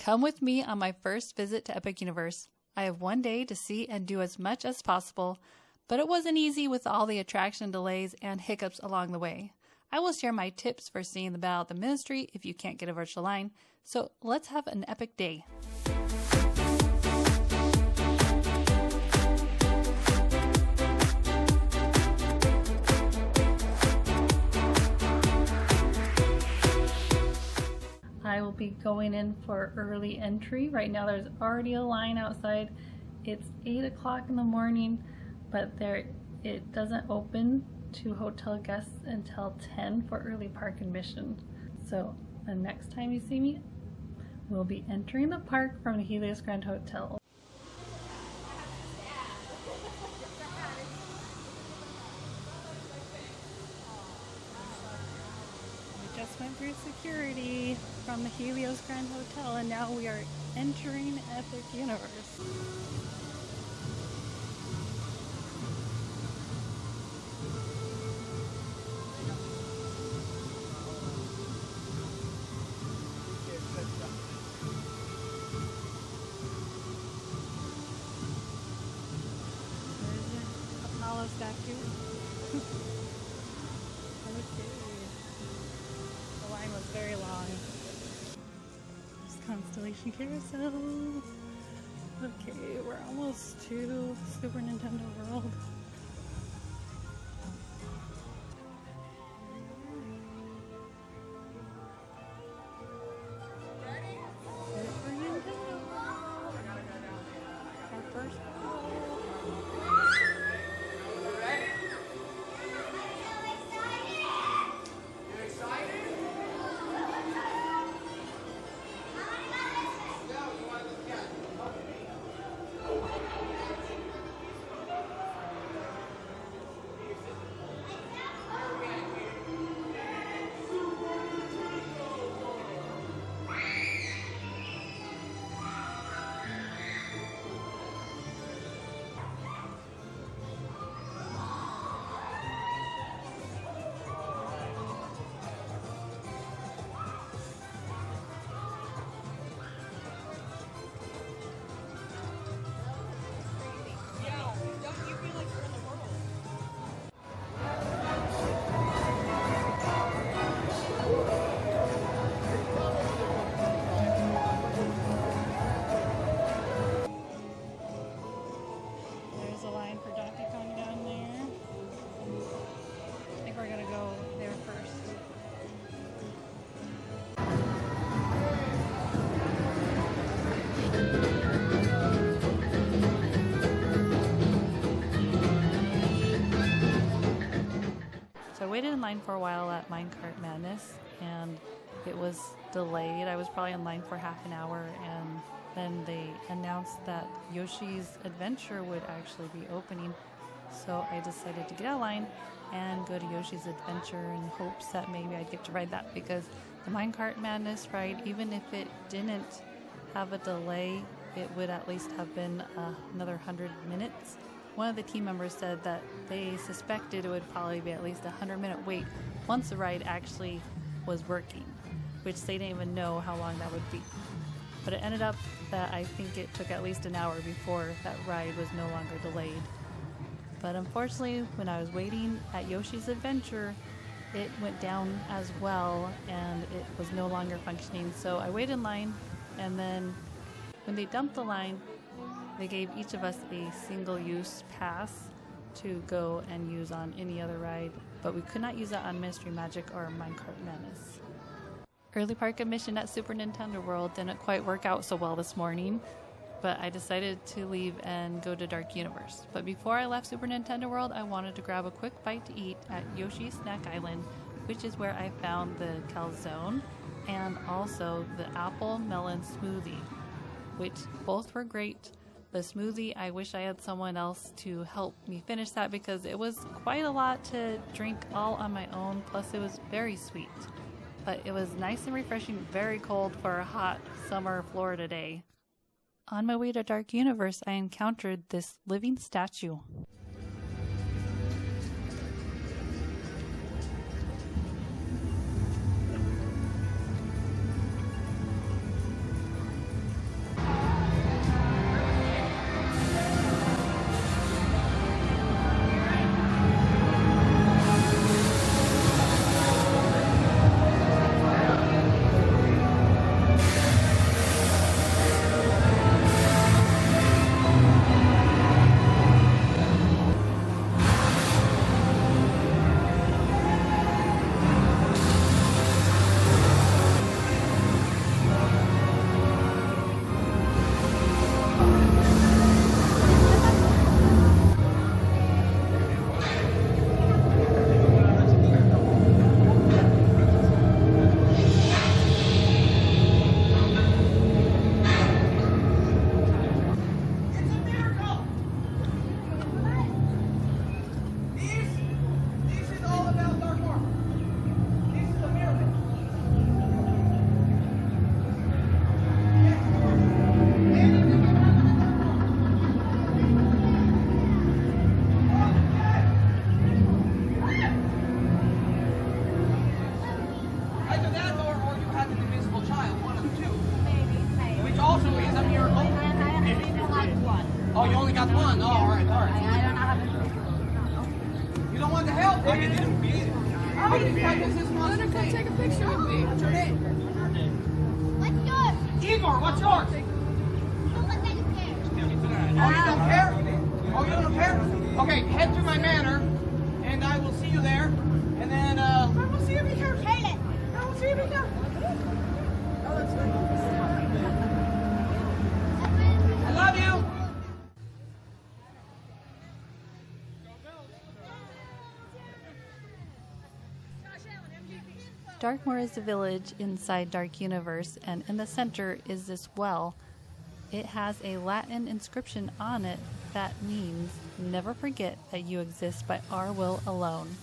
Come with me on my first visit to Epic Universe. I have one day to see and do as much as possible, but it wasn't easy with all the attraction delays and hiccups along the way. I will share my tips for seeing the Battle of the Ministry if you can't get a virtual line, so let's have an epic day. I will be going in for early entry. Right now there's already a line outside. It's 8 o'clock in the morning, but it doesn't open to hotel guests until 10 for early park admission. So the next time you see me, we'll be entering the park from the Helios Grand Hotel. Just went through security from the Helios Grand Hotel, and now we are entering Epic Universe. There's an Apollo statue. Okay. The line was very long. There's Constellation Carousel. Okay, we're almost to Super Nintendo World. Super Nintendo World. Our first I waited in line for a while at Minecart Madness, and it was delayed. I was probably in line for half an hour, and then they announced that Yoshi's Adventure would actually be opening. So I decided to get out of line and go to Yoshi's Adventure in hopes that maybe I'd get to ride that, because the Minecart Madness ride, even if it didn't have a delay, it would at least have been another 100 minutes. One of the team members said that they suspected it would probably be at least a 100-minute wait once the ride actually was working, which they didn't even know how long that would be. But it ended up that I think it took at least an hour before that ride was no longer delayed. But unfortunately, when I was waiting at Yoshi's Adventure, it went down as well and it was no longer functioning. So I waited in line, and then when they dumped the line, they gave each of us a single-use pass to go and use on any other ride, but we could not use that on Mystery Magic or Minecart Madness. Early park admission at Super Nintendo World didn't quite work out so well this morning, but I decided to leave and go to Dark Universe. But before I left Super Nintendo World, I wanted to grab a quick bite to eat at Yoshi's Snack Island, which is where I found the calzone and also the apple melon smoothie, which both were great. The smoothie, I wish I had someone else to help me finish that, because it was quite a lot to drink all on my own, plus it was very sweet. But it was nice and refreshing, very cold for a hot summer Florida day. On my way to Dark Universe, I encountered this living statue. Oh, you only got one? Oh, all right, all right. I don't know how to. You don't want the help? I can do it. How many seconds is one? Come take a picture with me. What's your name? What's yours? Igor, what's yours? Oh, you don't care? Oh, you don't care? Okay, head to my manor, and I will see you there. And then, I will see you here. Taylor. I will see you here. Oh, that's good. I love you. Darkmoor is a village inside Dark Universe, and in the center is this well. It has a Latin inscription on it that means, "Never forget that you exist by our will alone."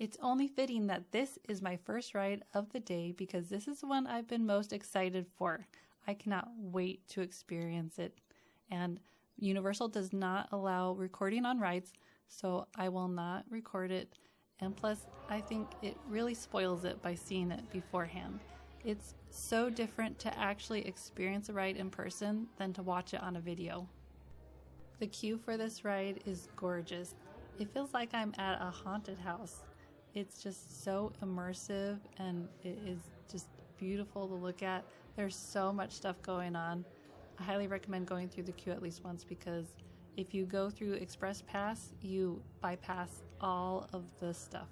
It's only fitting that this is my first ride of the day because this is the one I've been most excited for. I cannot wait to experience it. And Universal does not allow recording on rides, so I will not record it. And plus, I think it really spoils it by seeing it beforehand. It's so different to actually experience a ride in person than to watch it on a video. The queue for this ride is gorgeous. It feels like I'm at a haunted house. It's just so immersive and it is just beautiful to look at. There's so much stuff going on. I highly recommend going through the queue at least once because if you go through Express Pass, you bypass all of the stuff.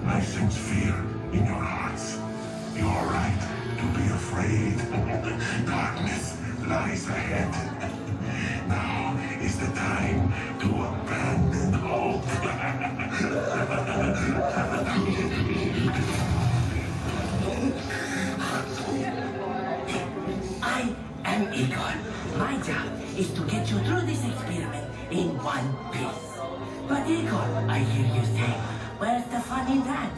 I sense fear in your hearts. You are right to be afraid. Darkness lies ahead. Now is the time to abandon hope. I am Igor. My job is to get you through this experiment in one piece. But Igor, I hear you say, where's the fun in that?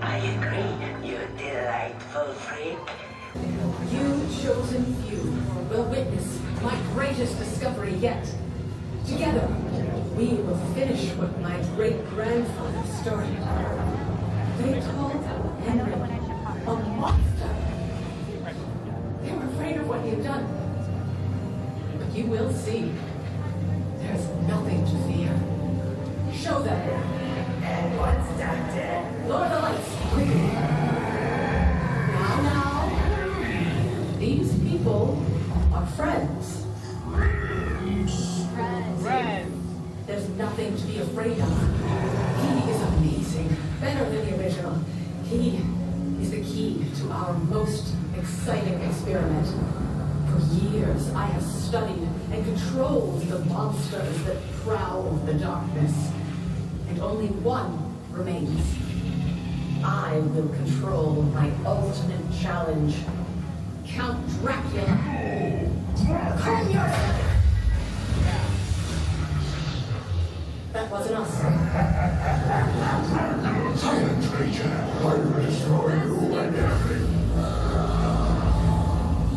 I agree, you delightful freak. You chosen few will witness my greatest discovery yet. Together, we will finish what my great-grandfather started. They called Henry a monster. They were afraid of what he had done. But you will see. There's nothing to fear. Show them. And what's Doctor? Lower the lights, quickly. Now. These people are friends. Friends. There's nothing to be afraid of. He is amazing. Better than the original. He is the key to our most exciting experiment. For years, I have studied and controlled the monsters that prowl the darkness. And only one remains. I will control my ultimate challenge. Count Dracula. Calm yourself. That wasn't us. Silence, creature. I will destroy you and everything.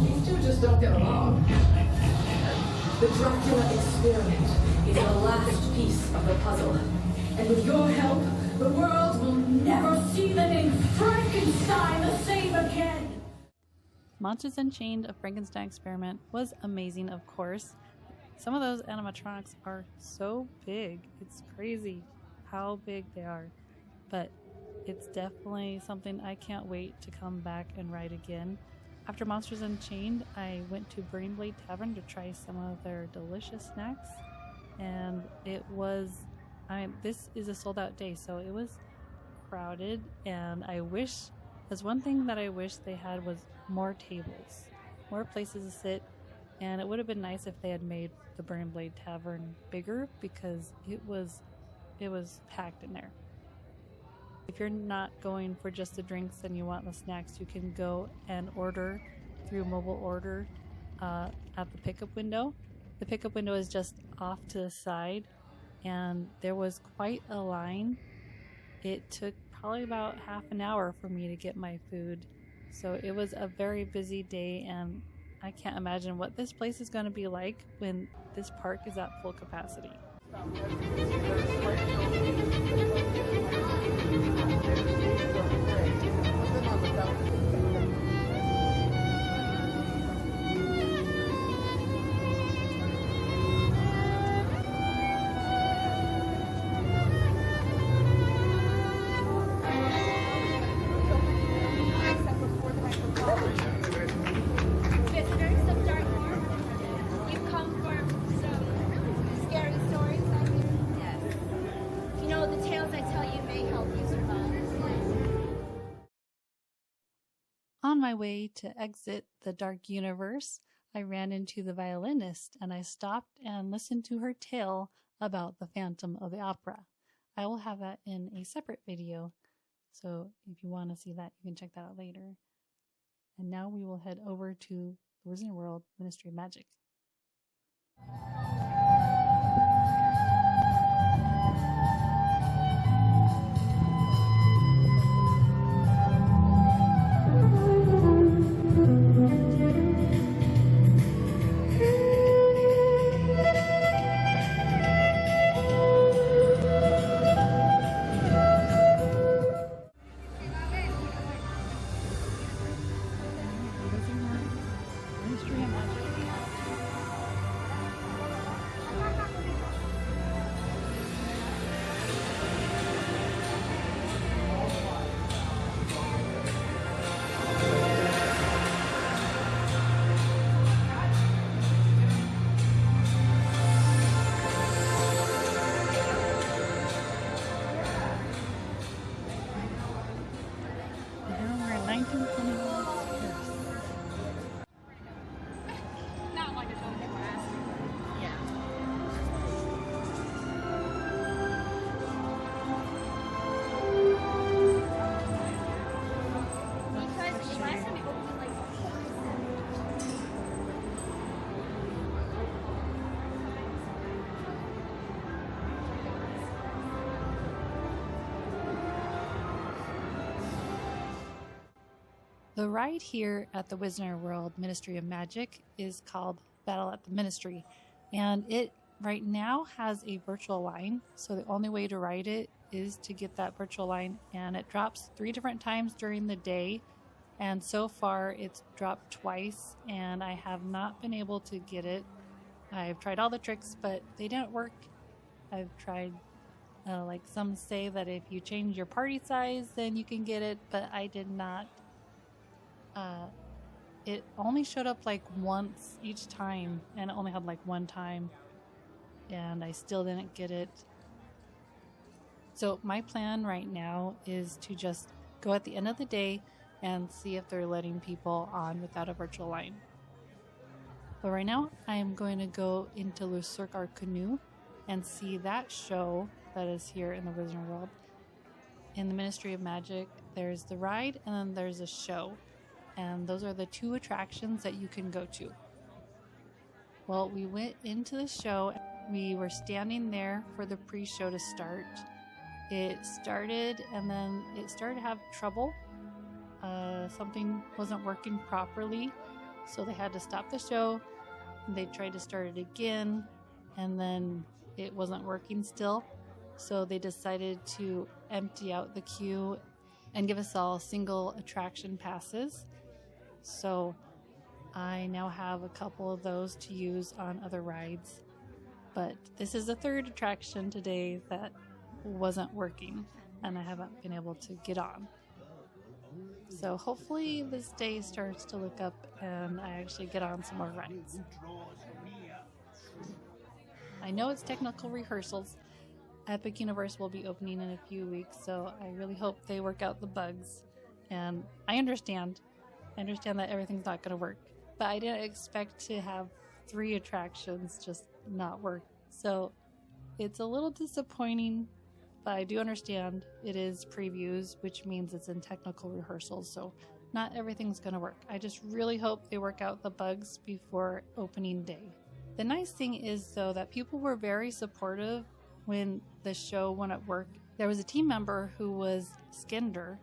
These two just don't get along. The Dracula experiment is the last piece of the puzzle. And with your help, the world will never see the name Frankenstein the same again. Monsters Unchained: A Frankenstein Experiment was amazing, of course. Some of those animatronics are so big. It's crazy how big they are. But it's definitely something I can't wait to come back and ride again. After Monsters Unchained, I went to Burning Blade Tavern to try some of their delicious snacks. And it was, this is a sold out day, so it was crowded. And I wish There's one thing that I wish they had was more tables, more places to sit, and it would have been nice if they had made the Burn and Blade Tavern bigger because it was packed in there. If you're not going for just the drinks and you want the snacks, you can go and order through mobile order at the pickup window. The pickup window is just off to the side, and there was quite a line. It took probably about half an hour for me to get my food. So it was a very busy day, and I can't imagine what this place is going to be like when this park is at full capacity. Visitors of Dartmoor, you've come for some scary stories, I think? Yes. You know, the tales I tell you may help you survive. On my way to exit the dark universe, I ran into the violinist and I stopped and listened to her tale about the Phantom of the Opera. I will have that in a separate video, so if you want to see that, you can check that out later. And now we will head over to the Wizarding World Ministry of Magic. Ministry of Magic. Now we're in 1921. Not like it's only class. Yeah. Because the last time we opened like The ride here at the Wizarding World Ministry of Magic is called Battle at the Ministry, and it right now has a virtual line, so the only way to ride it is to get that virtual line, and it drops 3 different times during the day, and so far it's dropped twice, and I have not been able to get it. I've tried all the tricks, but they didn't work. I've tried, like some say that if you change your party size, then you can get it, but I did not. It only showed up like once each time, and it only had like one time, and I still didn't get it. So my plan right now is to just go at the end of the day and see if they're letting people on without a virtual line. But right now I am going to go into Le Cirque Arcanu and see that show that is here in the Wizarding World. In the Ministry of Magic, there's the ride and then there's a show. And those are the 2 attractions that you can go to. Well, we went into the show. We were standing there for the pre-show to start. It started, and then it started to have trouble. Something wasn't working properly, so they had to stop the show. They tried to start it again, and then it wasn't working still. So they decided to empty out the queue and give us all single attraction passes. So I now have a couple of those to use on other rides, but this is the 3rd attraction today that wasn't working and I haven't been able to get on. So hopefully this day starts to look up and I actually get on some more rides. I know it's technical rehearsals. Epic Universe will be opening in a few weeks, so I really hope they work out the bugs And I understand that everything's not going to work, but I didn't expect to have 3 attractions just not work. So it's a little disappointing, but I do understand it is previews, which means it's in technical rehearsals. So not everything's going to work. I just really hope they work out the bugs before opening day. The nice thing is, though, that people were very supportive when the show went at work. There was a team member who was Skinder,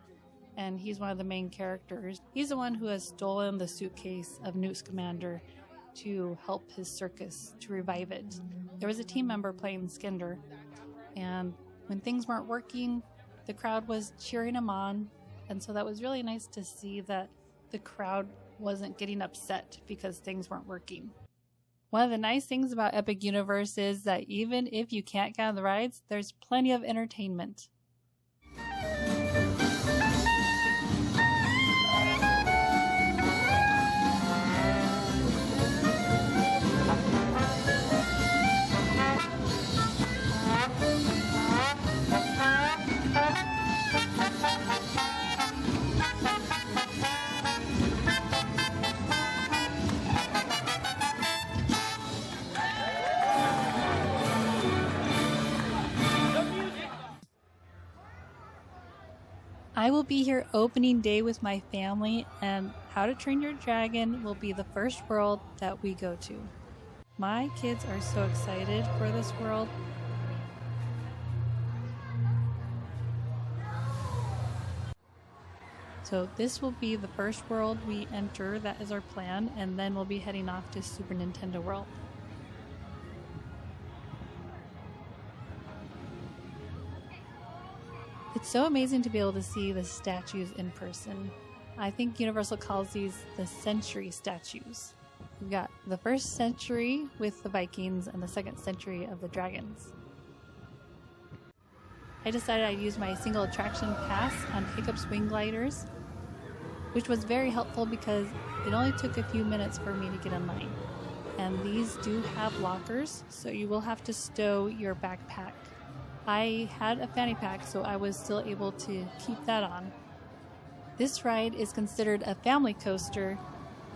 and he's one of the main characters. He's the one who has stolen the suitcase of Newt Scamander to help his circus to revive it. There was a team member playing Skinder, and when things weren't working, the crowd was cheering him on, and so that was really nice to see that the crowd wasn't getting upset because things weren't working. One of the nice things about Epic Universe is that even if you can't get on the rides, there's plenty of entertainment. I will be here opening day with my family, and How to Train Your Dragon will be the first world that we go to. My kids are so excited for this world. So this will be the first world we enter, that is our plan, and then we'll be heading off to Super Nintendo World. It's so amazing to be able to see the statues in person. I think Universal calls these the century statues. We've got the first century with the Vikings and the second century of the dragons. I decided I'd use my single attraction pass on Hiccup's Wing Gliders, which was very helpful because it only took a few minutes for me to get in line. And these do have lockers, so you will have to stow your backpack. I had a fanny pack, so I was still able to keep that on. This ride is considered a family coaster,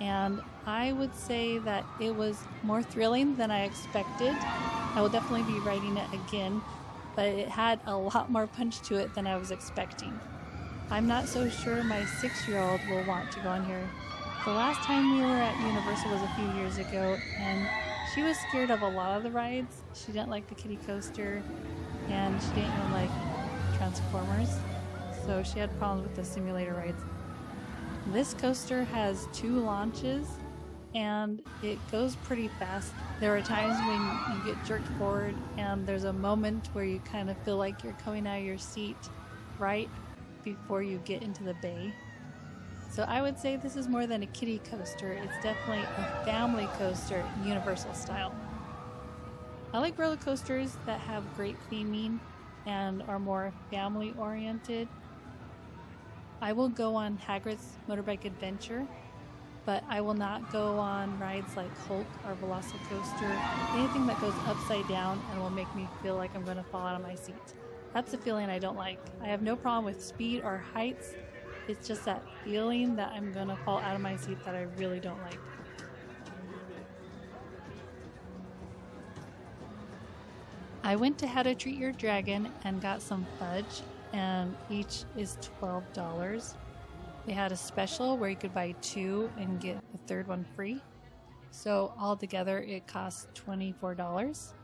and I would say that it was more thrilling than I expected. I will definitely be riding it again, but it had a lot more punch to it than I was expecting. I'm not so sure my 6-year-old will want to go on here. The last time we were at Universal was a few years ago, and she was scared of a lot of the rides. She didn't like the kiddie coaster, and she didn't even like Transformers, so she had problems with the simulator rides. This coaster has 2 launches, and it goes pretty fast. There are times when you get jerked forward, and there's a moment where you kind of feel like you're coming out of your seat right before you get into the bay. So I would say this is more than a kiddie coaster. It's definitely a family coaster, Universal style. I like roller coasters that have great theming and are more family oriented. I will go on Hagrid's Motorbike Adventure, but I will not go on rides like Hulk or Velocicoaster, anything that goes upside down and will make me feel like I'm going to fall out of my seat. That's a feeling I don't like. I have no problem with speed or heights. It's just that feeling that I'm going to fall out of my seat that I really don't like. I went to How to Treat Your Dragon and got some fudge, and each is $12. They had a special where you could buy 2 and get the 3rd one free. So altogether it cost $24.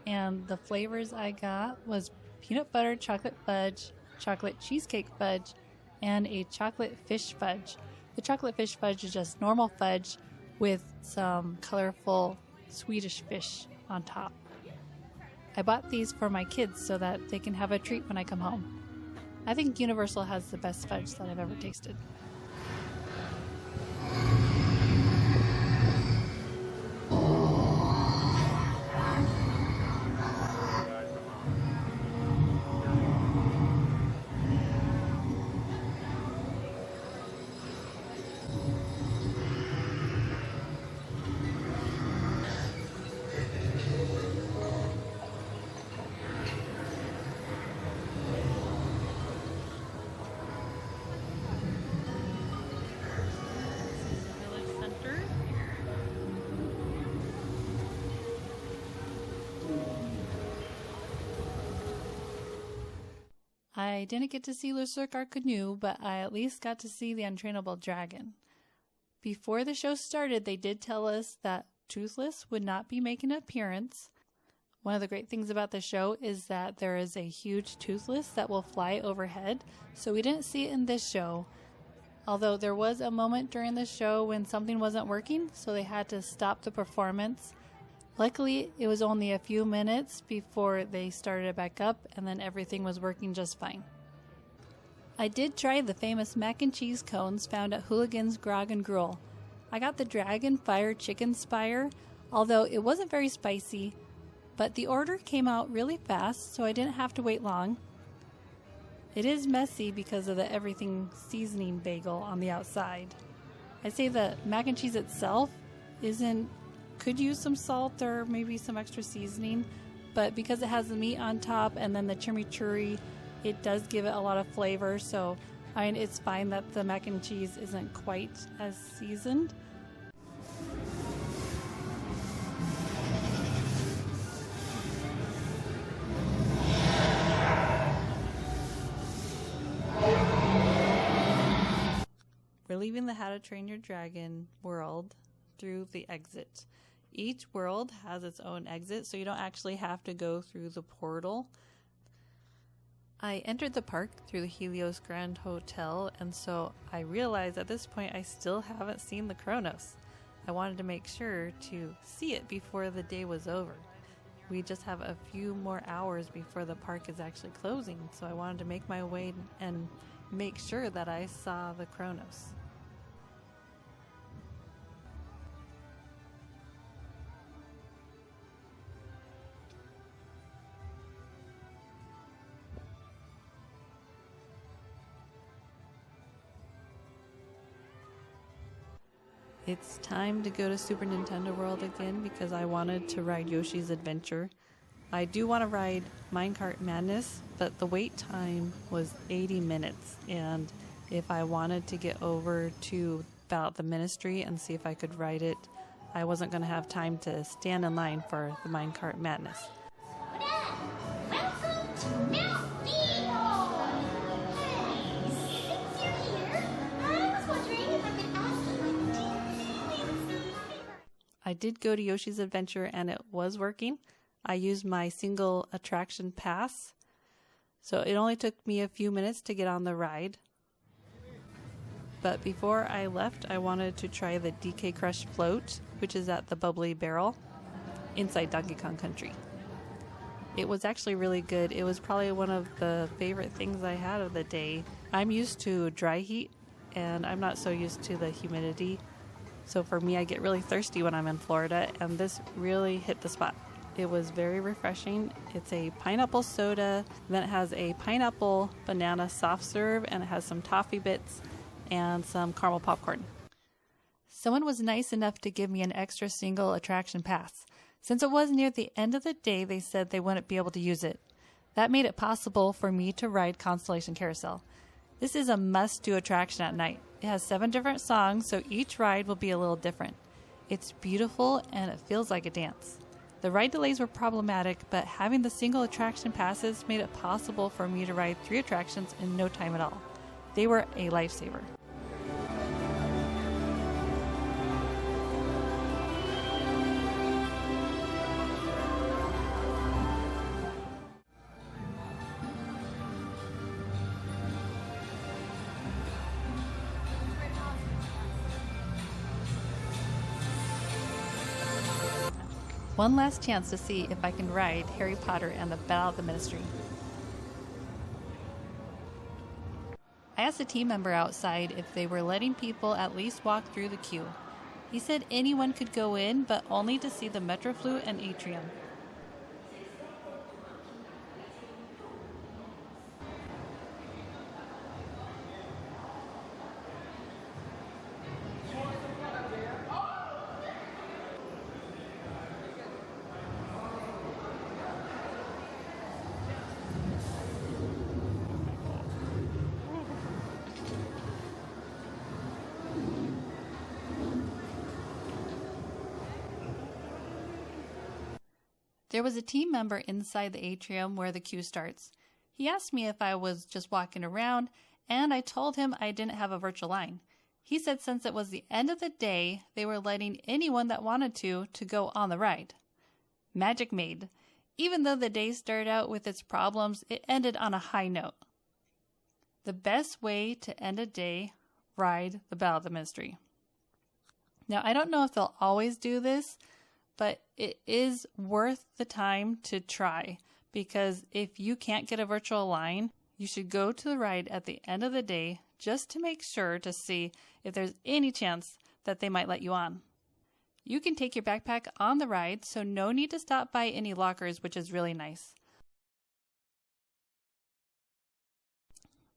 And the flavors I got was peanut butter chocolate fudge, chocolate cheesecake fudge, and a chocolate fish fudge. The chocolate fish fudge is just normal fudge with some colorful Swedish fish on top. I bought these for my kids so that they can have a treat when I come home. I think Universal has the best fudge that I've ever tasted. I didn't get to see Le Cirque Canoe, but I at least got to see the untrainable dragon. Before the show started, they did tell us that Toothless would not be making an appearance. One of the great things about the show is that there is a huge Toothless that will fly overhead, so we didn't see it in this show. Although there was a moment during the show when something wasn't working, so they had to stop the performance. Luckily, it was only a few minutes before they started it back up, and then everything was working just fine. I did try the famous mac and cheese cones found at Hooligan's Grog and Gruel. I got the Dragon Fire Chicken Spire, although it wasn't very spicy, but the order came out really fast, so I didn't have to wait long. It is messy because of the everything seasoning bagel on the outside. I'd say the mac and cheese itself could use some salt or maybe some extra seasoning, but because it has the meat on top and then the chimichurri, it does give it a lot of flavor, so it's fine that the mac and cheese isn't quite as seasoned. We're leaving the How to Train Your Dragon world through the exit. Each world has its own exit, so you don't actually have to go through the portal. I entered the park through the Helios Grand Hotel, and so I realized at this point I still haven't seen the Kronos. I wanted to make sure to see it before the day was over. We just have a few more hours before the park is actually closing, so I wanted to make my way and make sure that I saw the Kronos. It's time to go to Super Nintendo World again because I wanted to ride Yoshi's Adventure. I do want to ride Minecart Madness, but the wait time was 80 minutes, and if I wanted to get over to About the Ministry and see if I could ride it, I wasn't going to have time to stand in line for the Minecart Madness. Welcome to Mount Beagle! Hey, since you're here, I was wondering if I could ask you a teensy favor. I did go to Yoshi's Adventure and it was working. I used my single attraction pass, so it only took me a few minutes to get on the ride. But before I left, I wanted to try the DK Crush float, which is at the Bubbly Barrel inside Donkey Kong Country. It was actually really good. It was probably one of the favorite things I had of the day. I'm used to dry heat, and I'm not so used to the humidity. So for me, I get really thirsty when I'm in Florida, and this really hit the spot. It was very refreshing. It's a pineapple soda, then it has a pineapple banana soft serve, and it has some toffee bits and some caramel popcorn. Someone was nice enough to give me an extra single attraction pass. Since it was near the end of the day, they said they wouldn't be able to use it. That made it possible for me to ride Constellation Carousel. This is a must-do attraction at night. It has 7 different songs, so each ride will be a little different. It's beautiful and it feels like a dance. The ride delays were problematic, but having the single attraction passes made it possible for me to ride 3 attractions in no time at all. They were a lifesaver. One last chance to see if I can ride Harry Potter and the Battle of the Ministry. I asked a team member outside if they were letting people at least walk through the queue. He said anyone could go in, but only to see the Metroflute and Atrium. There was a team member inside the atrium where the queue starts. He asked me if I was just walking around, and I told him I didn't have a virtual line. He said since it was the end of the day, they were letting anyone that wanted to go on the ride. Magic made. Even though the day started out with its problems, it ended on a high note. The best way to end a day, ride the Battle of the Ministry. Now, I don't know if they'll always do this, but it is worth the time to try, because if you can't get a virtual line, you should go to the ride at the end of the day just to make sure to see if there's any chance that they might let you on. You can take your backpack on the ride, so no need to stop by any lockers, which is really nice.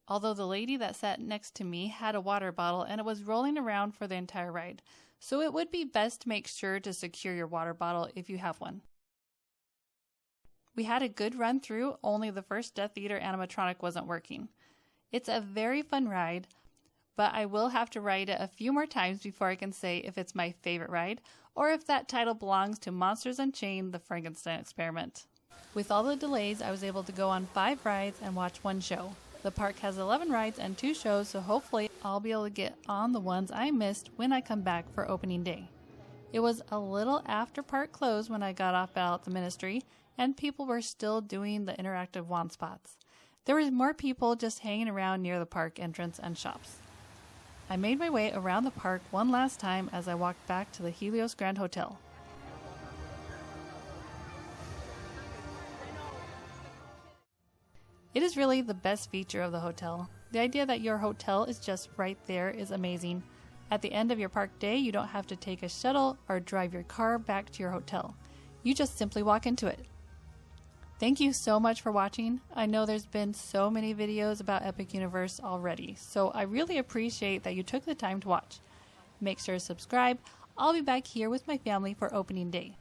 Although the lady that sat next to me had a water bottle and it was rolling around for the entire ride, so it would be best to make sure to secure your water bottle if you have one. We had a good run through, only the first Death Eater animatronic wasn't working. It's a very fun ride, but I will have to ride it a few more times before I can say if it's my favorite ride or if that title belongs to Monsters Unchained: The Frankenstein Experiment. With all the delays, I was able to go on 5 rides and watch 1 show. The park has 11 rides and 2 shows, so hopefully I'll be able to get on the ones I missed when I come back for opening day. It was a little after park close when I got off Battle at the Ministry, and people were still doing the interactive wand spots. There was more people just hanging around near the park entrance and shops. I made my way around the park one last time as I walked back to the Helios Grand Hotel. It is really the best feature of the hotel. The idea that your hotel is just right there is amazing. At the end of your park day, you don't have to take a shuttle or drive your car back to your hotel. You just simply walk into it. Thank you so much for watching. I know there's been so many videos about Epic Universe already, so I really appreciate that you took the time to watch. Make sure to subscribe. I'll be back here with my family for opening day.